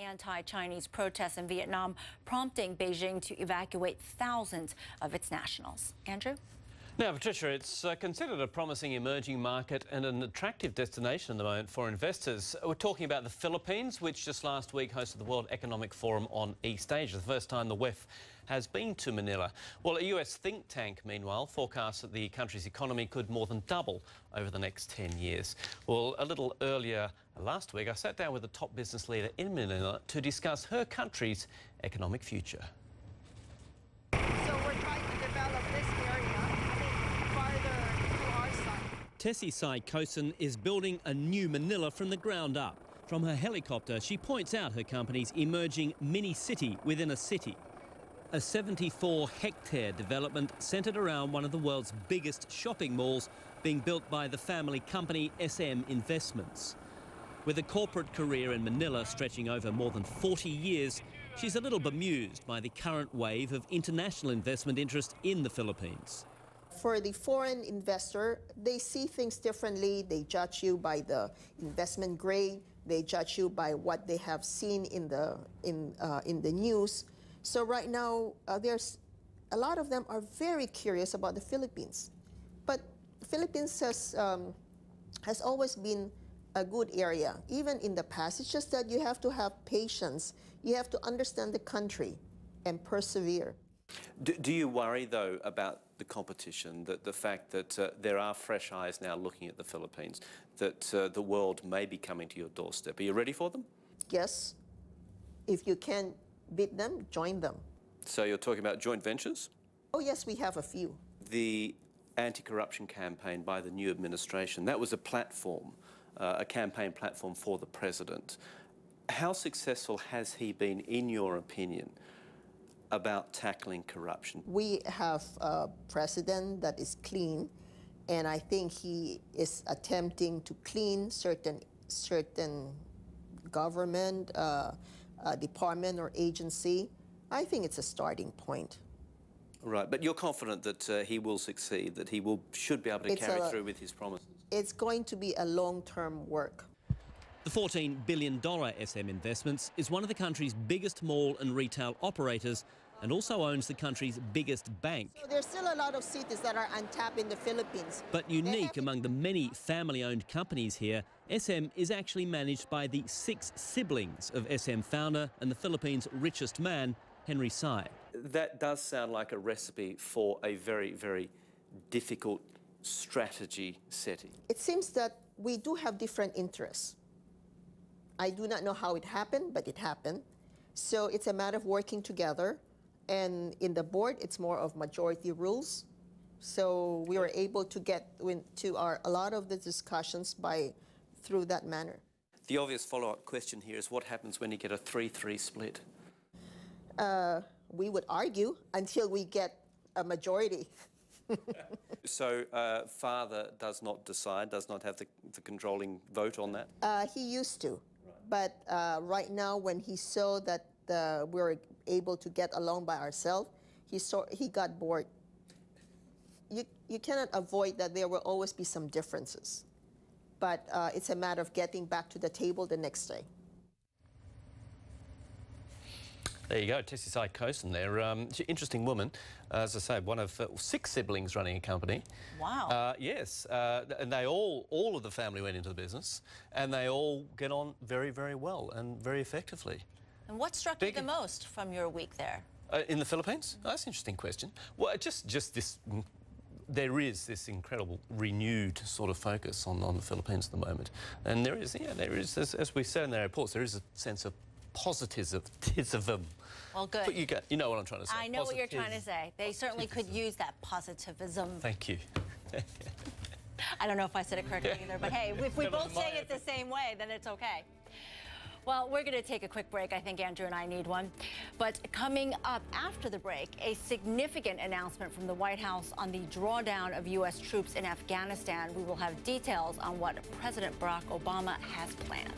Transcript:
anti-Chinese protests in Vietnam, prompting Beijing to evacuate thousands of its nationals. Andrew? Now, Patricia, it's considered a promising emerging market and an attractive destination at the moment for investors. We're talking about the Philippines, which just last week hosted the World Economic Forum on East Asia, the first time the WEF has been to Manila. Well, a US think tank, meanwhile, forecasts that the country's economy could more than double over the next 10 years. Well, a little earlier last week, I sat down with a top business leader in Manila to discuss her country's economic future. So we're trying to develop this area, farther to our side. Tessie Sai Kosin is building a new Manila from the ground up. From her helicopter, she points out her company's emerging mini-city within a city. A 74-hectare development centred around one of the world's biggest shopping malls being built by the family company SM Investments. With a corporate career in Manila stretching over more than 40 years, she's a little bemused by the current wave of international investment interest in the Philippines. For the foreign investor, they see things differently. They judge you by the investment grade. They judge you by what they have seen in the news. So right now, there's a lot of them are very curious about the Philippines. But the Philippines has always been a good area, even in the past. It's just that you have to have patience. You have to understand the country and persevere. Do you worry, though, about the competition, that the fact that there are fresh eyes now looking at the Philippines, that the world may be coming to your doorstep? Are you ready for them? Yes. If you can beat them, join them. So you're talking about joint ventures? Oh, yes, we have a few. The anti-corruption campaign by the new administration, that was a platform, a campaign platform for the president. How successful has he been, in your opinion, about tackling corruption? We have a president that is clean, and I think he is attempting to clean certain government department or agency. I think it's a starting point. Right, but you're confident that he will succeed, that he should be able to carry through with his promises? It's going to be a long-term work. The $14 billion SM Investments is one of the country's biggest mall and retail operators and also owns the country's biggest bank. So there's still a lot of cities that are untapped in the Philippines. But unique among the many family-owned companies here, SM is actually managed by the 6 siblings of SM founder and the Philippines' richest man, Henry Sy. That does sound like a recipe for a very, very difficult strategy setting. It seems that we do have different interests. I do not know how it happened, but it happened. So it's a matter of working together. And in the board, it's more of majority rules. So we were able to get into a lot of the discussions through that manner. The obvious follow-up question here is what happens when you get a 3-3 split? We would argue until we get a majority. So father does not decide, does not have the controlling vote on that? He used to. But right now, when he saw that we were able to get along by ourselves, he got bored. You cannot avoid that there will always be some differences. But it's a matter of getting back to the table the next day. There you go, Tessie Sai Kosin there. She's an interesting woman. As I say, one of 6 siblings running a company. Wow. Yes, and they all of the family went into the business, and they all get on very, very well and very effectively. And what struck you the most from your week there? In the Philippines? Oh, that's an interesting question. Well, just this. There is this incredible renewed sort of focus on the Philippines at the moment, and there is, as we said in the reports, there is a sense of positivism. Well, good. But you know what I'm trying to say. I know what you're trying to say. They certainly could use that positivism. Thank you. I don't know if I said it correctly either, but hey, if we both say it the same way, then it's okay. Well, we're going to take a quick break. I think Andrew and I need one. But coming up after the break, a significant announcement from the White House on the drawdown of U.S. troops in Afghanistan. We will have details on what President Barack Obama has planned.